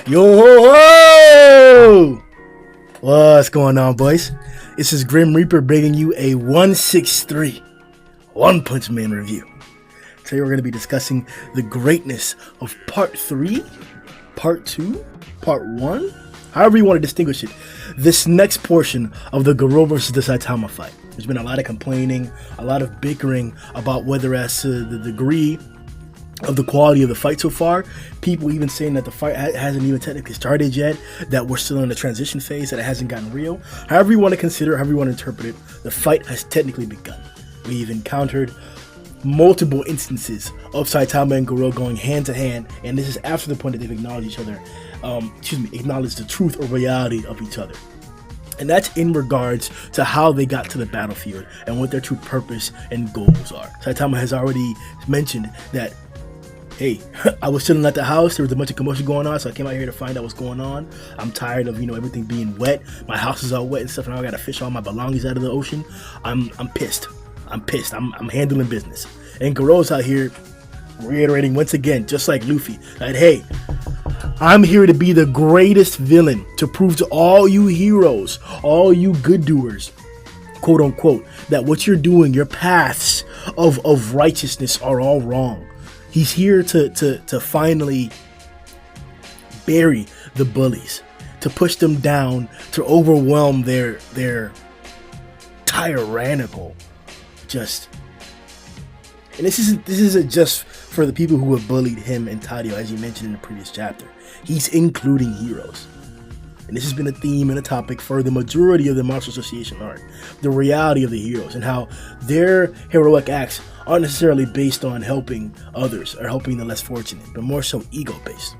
Yo ho ho! What's going on, boys? This is Grim Reaper bringing you a 163 One Punch Man review. Today we're going to be discussing the greatness of Part 3, Part 2, Part 1, however you want to distinguish it. This next portion of the Garou versus the Saitama fight. There's been a lot of complaining, a lot of bickering about whether as to the degree of the quality of the fight so far. People even saying that the fight hasn't even technically started yet, that we're still in the transition phase, that it hasn't gotten real. However you want to consider it, however you want to interpret it, the fight has technically begun. We've encountered multiple instances of Saitama and Garou going hand to hand, and this is after the point that they've acknowledged each other, acknowledged the truth or reality of each other. And that's in regards to how they got to the battlefield and what their true purpose and goals are. Saitama has already mentioned that, hey, I was chilling at the house, there was a bunch of commotion going on, so I came out here to find out what's going on. I'm tired of, everything being wet. My house is all wet and stuff, and now I gotta fish all my belongings out of the ocean. I'm pissed. I'm handling business. And Garou's out here reiterating once again, just like Luffy, that hey, I'm here to be the greatest villain, to prove to all you heroes, all you good doers, quote unquote, that what you're doing, your paths of righteousness are all wrong. He's here to finally bury the bullies, to push them down, to overwhelm their tyrannical and this isn't just for the people who have bullied him and Tadio, as you mentioned in the previous chapter. He's including heroes. And this has been a theme and a topic for the majority of the Monster Association arc. The reality of the heroes and how their heroic acts aren't necessarily based on helping others or helping the less fortunate, but more so ego-based.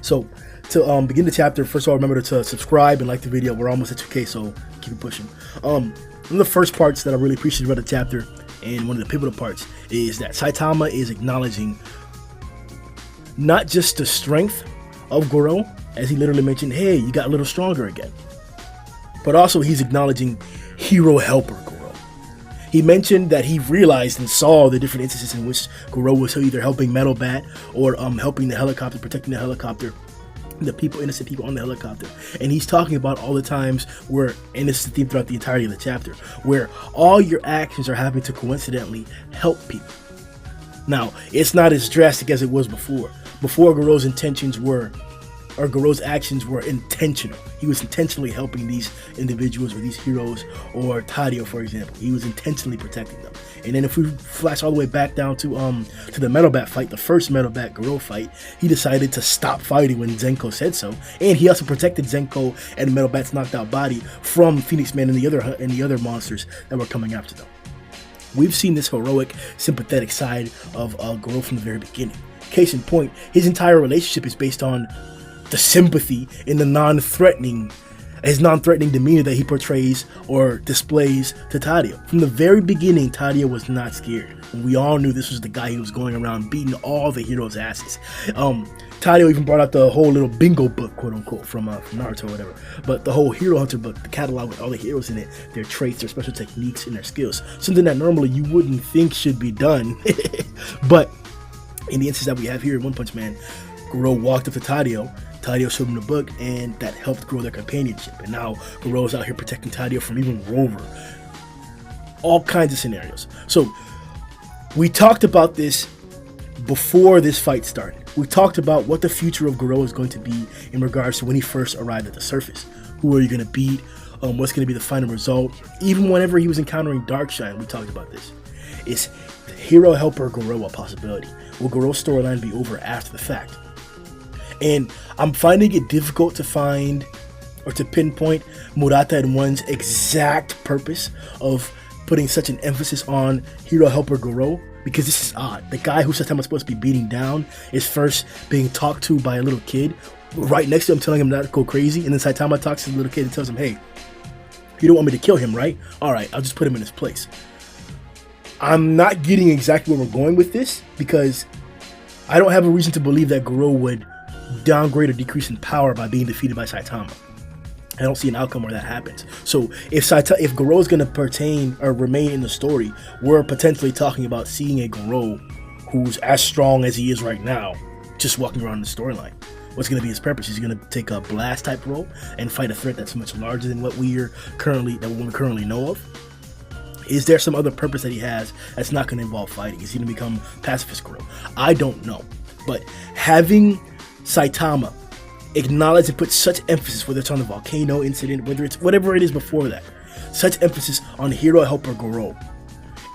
So, to begin the chapter, first of all, remember to subscribe and like the video. We're almost at 2K, so keep it pushing. One of the first parts that I really appreciate about the chapter, and one of the pivotal parts, is that Saitama is acknowledging not just the strength of Garou, as he literally mentioned, hey, you got a little stronger again, but also he's acknowledging hero helper Garou. He mentioned that he realized and saw the different instances in which Garou was either helping Metal Bat or helping the helicopter, protecting the helicopter, the people, innocent people on the helicopter. And he's talking about all the times where, and this is the theme throughout the entirety of the chapter, where all your actions are having to coincidentally help people. Now, it's not as drastic as it was before. Before, Garou's actions were intentional. He was intentionally helping these individuals or these heroes, or Tadio, for example. He was intentionally protecting them. And then if we flash all the way back down to the Metal Bat fight, the first Metal Bat Garou fight, he decided to stop fighting when Zenko said so, and he also protected Zenko and Metal Bat's knocked out body from Phoenix Man and the other monsters that were coming after them. We've seen this heroic, sympathetic side of Garou from the very beginning. Case in point, his entire relationship is based on the sympathy in the non-threatening demeanor that he portrays or displays to Tadio. From the very beginning, Tadio was not scared. We all knew this was the guy who was going around beating all the heroes' asses. Tadio even brought out the whole little bingo book, quote unquote, from Naruto or whatever. But the whole Hero Hunter book, the catalog with all the heroes in it, their traits, their special techniques, and their skills. Something that normally you wouldn't think should be done. But in the instance that we have here in One Punch Man, Garou walked up to Tadio showed him the book, and that helped grow their companionship. And now Garou's out here protecting Tadio from even Rover. All kinds of scenarios. So we talked about this before this fight started. We talked about what the future of Garou is going to be in regards to when he first arrived at the surface. Who are you going to beat? What's going to be the final result? Even whenever he was encountering Darkshine, we talked about this. Is hero helper Garou a possibility? Will Garou's storyline be over after the fact? And I'm finding it difficult to find or to pinpoint Murata and One's exact purpose of putting such an emphasis on hero helper Garou, because this is odd. The guy who Saitama's supposed to be beating down is first being talked to by a little kid right next to him, telling him not to go crazy, and then Saitama talks to the little kid and tells him, hey, you don't want me to kill him, right? Alright, I'll just put him in his place. I'm not getting exactly where we're going with this, because I don't have a reason to believe that Garou would downgrade or decrease in power by being defeated by Saitama. I don't see an outcome where that happens. So if Garou is going to pertain or remain in the story, we're potentially talking about seeing a Garou who's as strong as he is right now, just walking around the storyline. What's going to be his purpose? He's going to take a blast type role and fight a threat that's much larger than what we currently know of. Is there some other purpose that he has that's not going to involve fighting? Is he going to become pacifist Garou? I don't know. But having Saitama acknowledge and put such emphasis, whether it's on the volcano incident, whether it's whatever it is before that, such emphasis on hero helper Garou,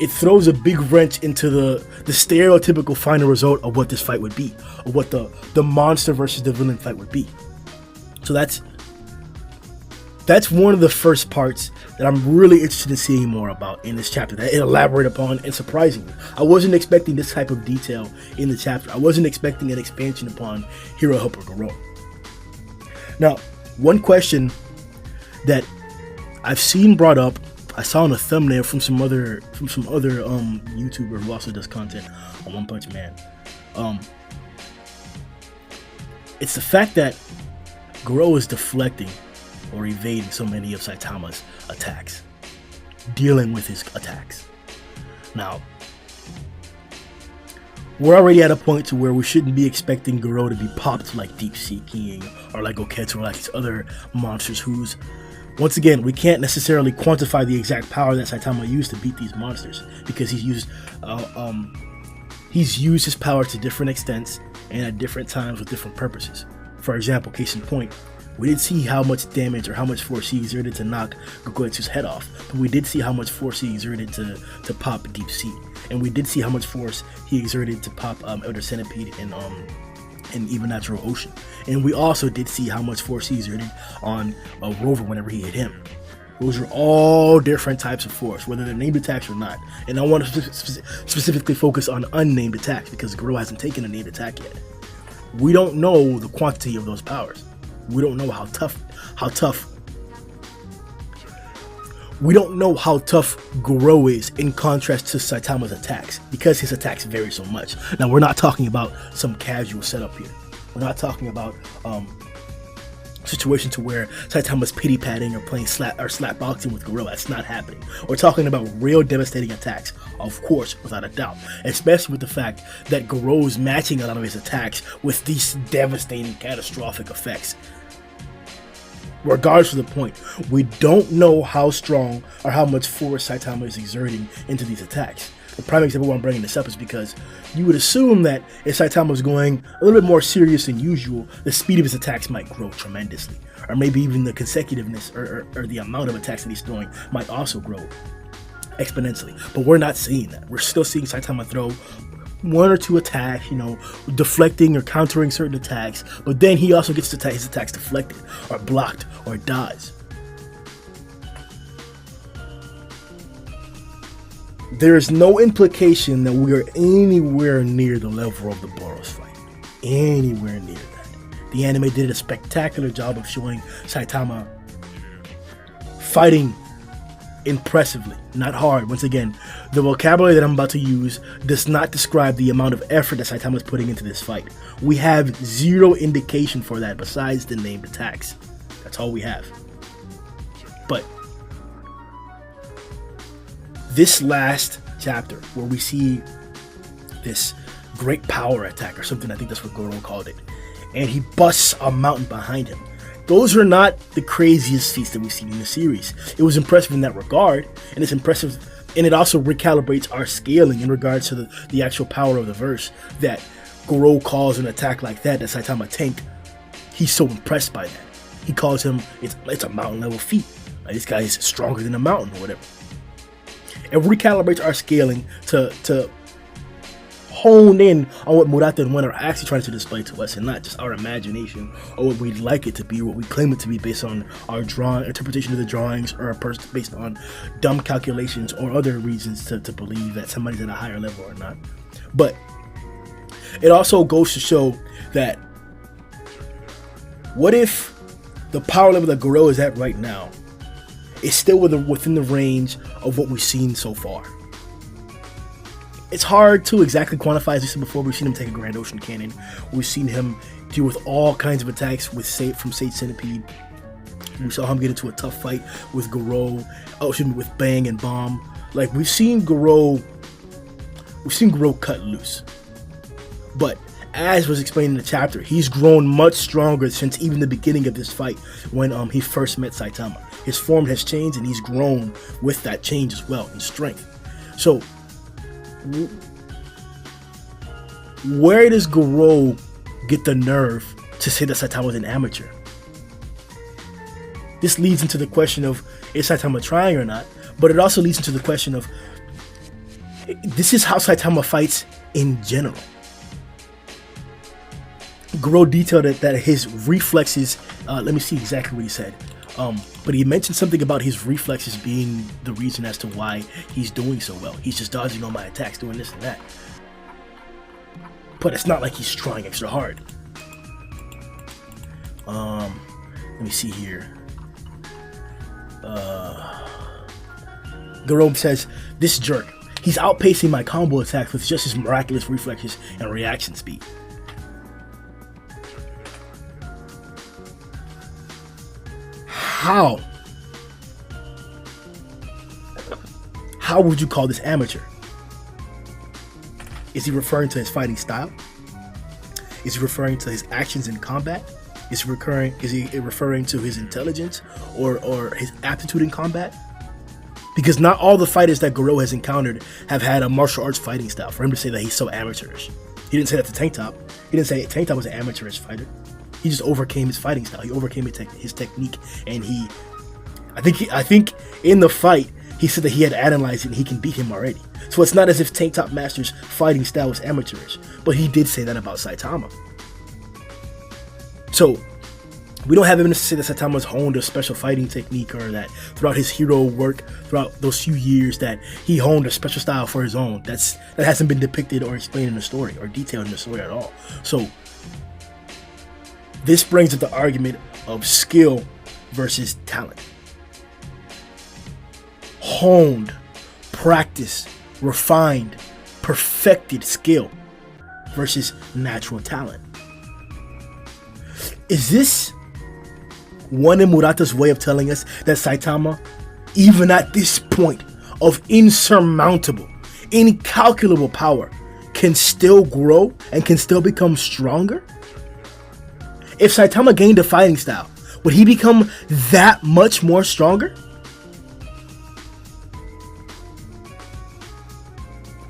it throws a big wrench into the stereotypical final result of what this fight would be, or what the monster versus the villain fight would be. So that's one of the first parts that I'm really interested in seeing more about in this chapter, that it elaborated upon, and surprisingly, I wasn't expecting this type of detail in the chapter. I wasn't expecting an expansion upon hero helper Garou. Now, one question that I've seen brought up, I saw in a thumbnail from some other YouTuber who also does content on One Punch Man. It's the fact that Garou is deflecting or evading so many of Saitama's attacks, dealing with his attacks. Now, we're already at a point to where we shouldn't be expecting Garou to be popped like Deep Sea King or like Oketsu or like these other monsters whose, once again, we can't necessarily quantify the exact power that Saitama used to beat these monsters, because he's used his power to different extents and at different times with different purposes. For example, case in point, we didn't see how much damage or how much force he exerted to knock Gokuetsu's head off, but we did see how much force he exerted to pop Deep Sea, and we did see how much force he exerted to pop Elder Centipede and even Natural Ocean, and we also did see how much force he exerted on Rover whenever he hit him. Those are all different types of force, whether they're named attacks or not, and I want to specifically focus on unnamed attacks because Garou hasn't taken a named attack yet. We don't know the quantity of those powers. We don't know how tough we don't know how tough Garou is in contrast to Saitama's attacks, because his attacks vary so much. Now, we're not talking about some casual setup here. We're not talking about situation to where Saitama's pity patting or playing slap boxing with Garou. That's not happening. We're talking about real devastating attacks, of course, without a doubt, especially with the fact that Garou's matching a lot of his attacks with these devastating, catastrophic effects. Regardless of the point, we don't know how strong or how much force Saitama is exerting into these attacks. The prime example why I'm bringing this up is because you would assume that if Saitama was going a little bit more serious than usual, the speed of his attacks might grow tremendously, or maybe even the consecutiveness or the amount of attacks that he's throwing might also grow exponentially. But we're not seeing that. We're still seeing Saitama throw one or two attacks, deflecting or countering certain attacks, but then he also gets his attacks deflected or blocked or dodged. There is no implication that we are anywhere near the level of the Boros fight. Anywhere near that. The anime did a spectacular job of showing Saitama fighting impressively, not hard. Once again, the vocabulary that I'm about to use does not describe the amount of effort that Saitama is putting into this fight. We have zero indication for that besides the named attacks. That's all we have. But this last chapter, where we see this great power attack or something, I think that's what Garou called it, and he busts a mountain behind him. Those are not the craziest feats that we've seen in the series. It was impressive in that regard, and it's impressive, and it also recalibrates our scaling in regards to the actual power of the verse, that Garou calls an attack like that Saitama tanked. He's so impressed by that. He calls him, it's a mountain level feat. Like, this guy is stronger than a mountain or whatever. It recalibrates our scaling to hone in on what Murata and Wen are actually trying to display to us, and not just our imagination or what we'd like it to be, what we claim it to be based on our interpretation of the drawings, or based on dumb calculations or other reasons to believe that somebody's at a higher level or not. But it also goes to show that what if the power level that Garou is at right now is still within the range of what we've seen so far? It's hard to exactly quantify, as we said before. We've seen him take a Grand Ocean Cannon. We've seen him deal with all kinds of attacks from Sage Centipede. We saw him get into a tough fight with Garou, with Bang and Bomb. Like, we've seen Garou cut loose. But As was explained in the chapter, he's grown much stronger since even the beginning of this fight when he first met Saitama. His form has changed and he's grown with that change as well in strength. So, where does Garou get the nerve to say that Saitama is an amateur? This leads into the question of, is Saitama trying or not? But it also leads into the question of, this is how Saitama fights in general. Garou detailed that his reflexes, let me see exactly what he said. But he mentioned something about his reflexes being the reason as to why he's doing so well. He's just dodging all my attacks, doing this and that. But it's not like he's trying extra hard. Let me see here. Garou says, this jerk, he's outpacing my combo attacks with just his miraculous reflexes and reaction speed. How would you call this amateur? Is he referring to his fighting style? Is he referring to his actions in combat? Is he referring to his intelligence or his aptitude in combat? Because not all the fighters that Garou has encountered have had a martial arts fighting style for him to say that he's so amateurish. He didn't say that to Tank Top. He didn't say Tank Top was an amateurish fighter. He just overcame his fighting style. He overcame his technique, and I think in the fight he said that he had analyzed it and he can beat him already. So it's not as if Tank Top Master's fighting style was amateurish, but he did say that about Saitama. So we don't have evidence to say that Saitama's honed a special fighting technique, or that throughout his hero work, throughout those few years, that he honed a special style for his own. That hasn't been depicted or explained in the story or detailed in the story at all. So this brings up the argument of skill versus talent. Honed, practiced, refined, perfected skill versus natural talent. Is this one in Murata's way of telling us that Saitama, even at this point of insurmountable, incalculable power, can still grow and can still become stronger? If Saitama gained a fighting style, would he become that much more stronger?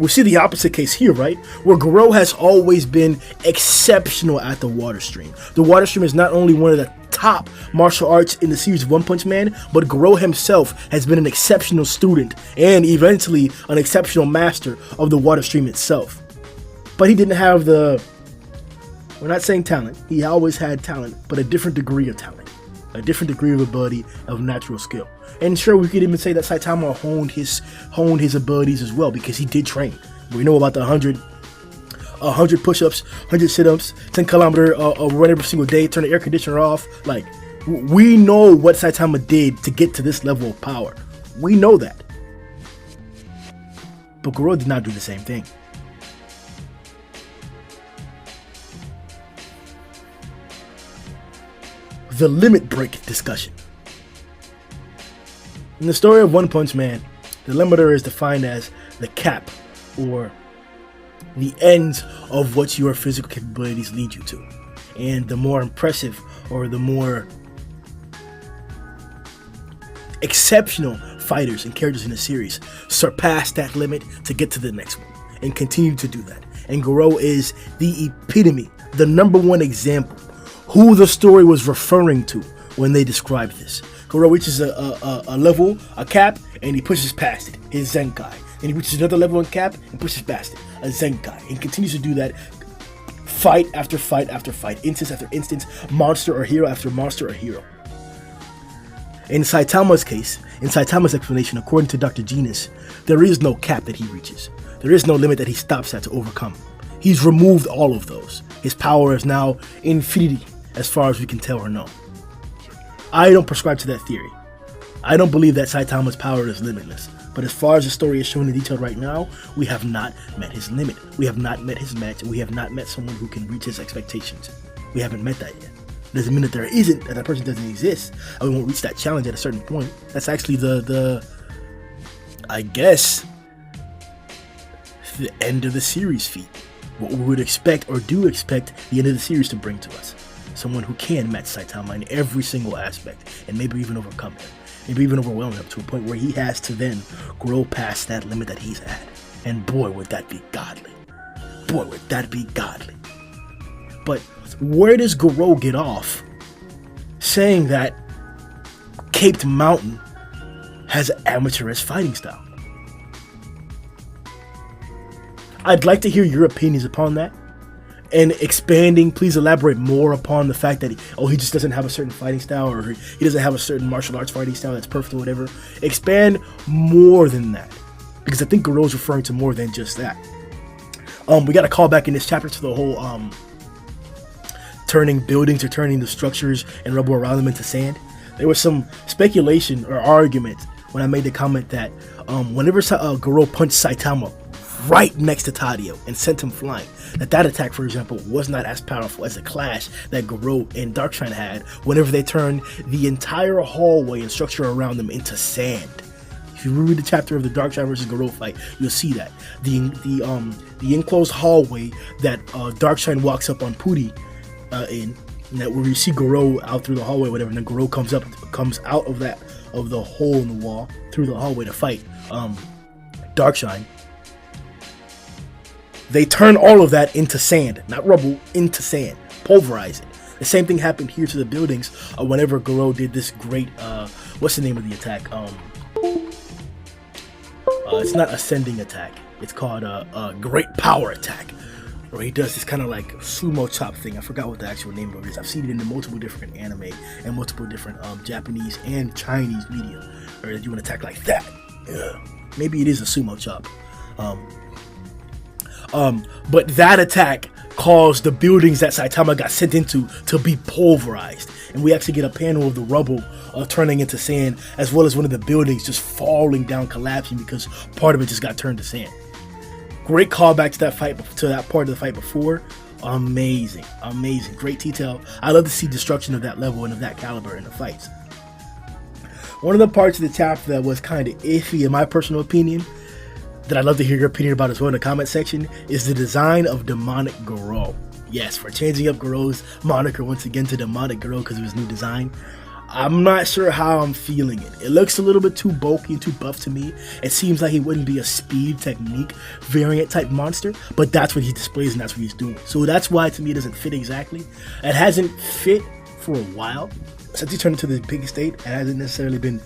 We see the opposite case here, right? Where Garou has always been exceptional at the water stream. The water stream is not only one of the top martial arts in the series of One Punch Man, but Garou himself has been an exceptional student and eventually an exceptional master of the water stream itself. But he didn't have the, we're not saying talent, he always had talent, but a different degree of talent, a different degree of ability, of natural skill. And sure, we could even say that Saitama honed his abilities as well, because he did train. We know about the 100 push-ups, 100 sit-ups, 10-kilometer run every single day, turn the air conditioner off. Like, we know what Saitama did to get to this level of power. We know that. But Garou did not do the same thing. The limit break discussion. In the story of One Punch Man, the limiter is defined as the cap, or the ends of what your physical capabilities lead you to. And the more impressive or the more exceptional fighters and characters in the series surpass that limit to get to the next one and continue to do that. And Garou is the epitome, the number one example, who the story was referring to when they described this. Garou reaches a level, a cap, and he pushes past it, his Zenkai. And he reaches another level in cap and pushes past it, a Zenkai. And continues to do that fight after fight after fight, instance after instance, monster or hero after monster or hero. In Saitama's case, in Saitama's explanation, according to Dr. Genius, there is no cap that he reaches. There is no limit that he stops at to overcome. He's removed all of those. His power is now infinity, as far as we can tell or know. I don't prescribe to that theory. I don't believe that Saitama's power is limitless. But as far as the story is shown in detail right now, we have not met his limit. We have not met his match, and we have not met someone who can reach his expectations. We haven't met that yet. Doesn't mean that there isn't, that person doesn't exist, and we won't reach that challenge at a certain point. That's actually the I guess, the end of the series feat. what we would expect or do expect the end of the series to bring to us. Someone who can match Saitama in every single aspect, and maybe even overcome him, maybe even overwhelm him to a point where he has to then grow past that limit that he's at. And boy, would that be godly. Boy, would that be godly. But where does Garou get off saying that Caped Mountain has an amateurish fighting style? I'd like to hear your opinions upon that. And expanding, please elaborate more upon the fact that he just doesn't have a certain fighting style, or he doesn't have a certain martial arts fighting style that's perfect or whatever. Expand more than that, because I think Garou's referring to more than just that. We got to call back in this chapter to the whole turning buildings or turning the structures and rubble around them into sand. There was some speculation or argument when I made the comment that whenever Garou punched Saitama right next to Tadio and sent him flying, that attack, for example, was not as powerful as the clash that Garou and Darkshine had whenever they turned the entire hallway and structure around them into sand. If you read the chapter of the Darkshine versus Garou fight, you'll see that the enclosed hallway that Darkshine walks up on Pooty in, that where you see Garou out through the hallway, whatever, and then Garou comes out of the hole in the wall through the hallway to fight Darkshine. They turn all of that into sand, not rubble, into sand, pulverize it. The same thing happened here to the buildings whenever Garou did this great, what's the name of the attack? It's not ascending attack. It's called a great power attack, where he does this kind of like sumo chop thing. I forgot what the actual name of it is. I've seen it in multiple different anime and multiple different Japanese and Chinese media, or that you want to attack like that. Maybe it is a sumo chop. But that attack caused the buildings that Saitama got sent into to be pulverized. And we actually get a panel of the rubble turning into sand, as well as one of the buildings just falling down, collapsing, because part of it just got turned to sand. Great callback to that fight, to that part of the fight before. Amazing. Great detail. I love to see destruction of that level and of that caliber in the fights. One of the parts of the chapter that was kind of iffy, in my personal opinion, that I'd love to hear your opinion about as well in the comment section, is the design of Demonic Garou. Yes, we're changing up Garou's moniker once again to Demonic Garou because of his new design. I'm not sure how I'm feeling it. It looks a little bit too bulky and too buff to me. It seems like he wouldn't be a speed technique variant type monster, but that's what he displays and that's what he's doing. So that's why to me it doesn't fit exactly. It hasn't fit for a while. Since he turned into this big state, it hasn't necessarily been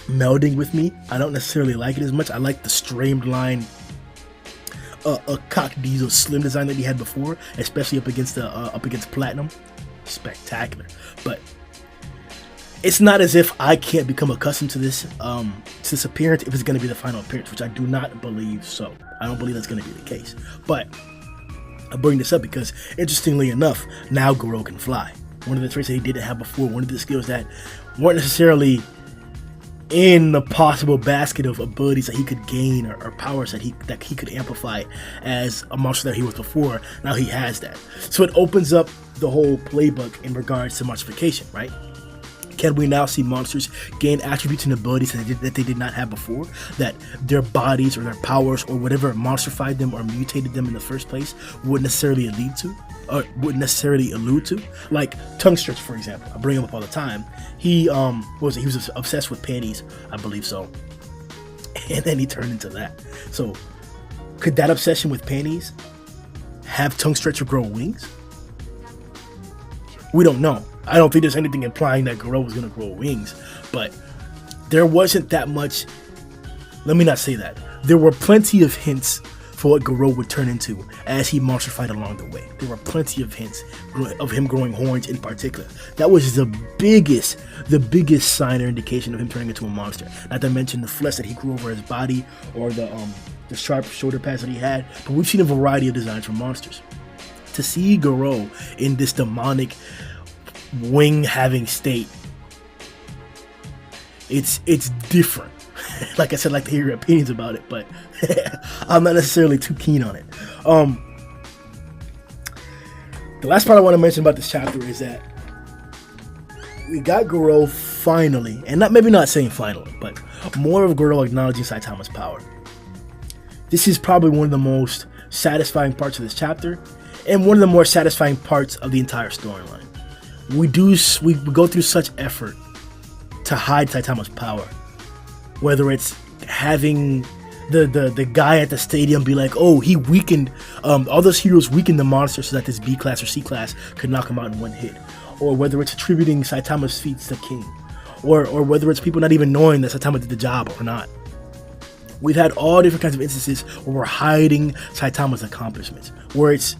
melding with me. I don't necessarily like it as much. I like the streamlined cock diesel slim design that he had before, especially up against Platinum. Spectacular. But it's not as if I can't become accustomed to this appearance if it's going to be the final appearance, which I do not believe so. I don't believe that's going to be the case. But I bring this up because, interestingly enough, now Garou can fly. One of the traits that he didn't have before, one of the skills that weren't necessarily in the possible basket of abilities that he could gain or powers that he could amplify as a monster that he was before. Now he has that. So it opens up the whole playbook in regards to monstrification, right? Can we now see monsters gain attributes and abilities that they did not have before, that their bodies or their powers or whatever monstrified them or mutated them in the first place wouldn't necessarily allude to? Like Tongue Stretch, for example. I bring him up all the time. He was obsessed with panties, I believe so. And then he turned into that. So could that obsession with panties have Tongue Stretcher grow wings? We don't know. I don't think there's anything implying that Garou was going to grow wings, but there wasn't that much. Let me not say that. There were plenty of hints for what Garou would turn into as he monstrified along the way. There were plenty of hints of him growing horns in particular. That was the biggest sign or indication of him turning into a monster. Not to mention the flesh that he grew over his body or the sharp shoulder pads that he had. But we've seen a variety of designs for monsters. To see Garou in this demonic wing-having state, it's different. Like I said, I'd like to hear your opinions about it, but I'm not necessarily too keen on it. The last part I want to mention about this chapter is that we got Garou finally, and maybe not saying finally, but more of Garou acknowledging Saitama's power. This is probably one of the most satisfying parts of this chapter, and one of the more satisfying parts of the entire storyline. We go through such effort to hide Saitama's power, whether it's having the guy at the stadium be like, oh, he weakened, all those heroes weakened the monster so that this B class or C class could knock him out in one hit, or whether it's attributing Saitama's feats to King, or whether it's people not even knowing that Saitama did the job or not. We've had all different kinds of instances where we're hiding Saitama's accomplishments, where it's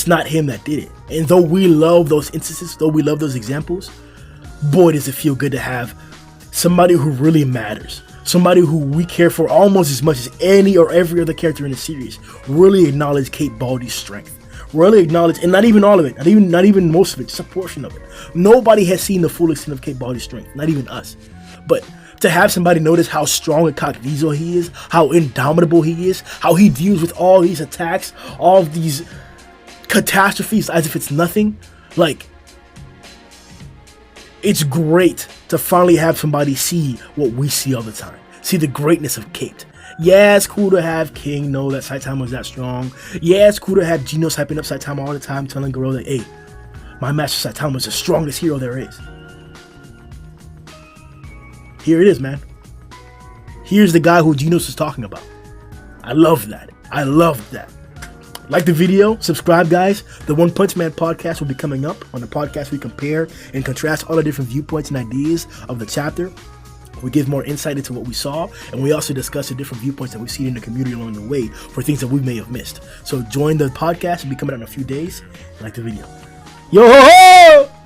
not him that did it. And though we love those instances, though we love those examples, boy, does it feel good to have somebody who really matters, somebody who we care for almost as much as any or every other character in the series, really acknowledge Kate Baldy's strength. Really acknowledge, and not even all of it, not even most of it, just a portion of it. Nobody has seen the full extent of Kate Baldy's strength, not even us. But to have somebody notice how strong and cognizant he is, how indomitable he is, how he deals with all these attacks, all of these catastrophes as if it's nothing, like, it's great to finally have somebody see what we see all the time. See the greatness of Kate. Yeah, it's cool to have King know that Saitama's that strong. Yeah, it's cool to have Genos hyping up Saitama all the time, telling Garou that, hey, my master Saitama is the strongest hero there is. Here it is, man. Here's the guy who Genos is talking about. I love that. I love that. Like the video, subscribe, guys. The One Punch Man podcast will be coming up. On the podcast, we compare and contrast all the different viewpoints and ideas of the chapter. We give more insight into what we saw, and we also discuss the different viewpoints that we've seen in the community along the way for things that we may have missed. So join the podcast. It'll be coming out in a few days. Like the video. Yo ho ho!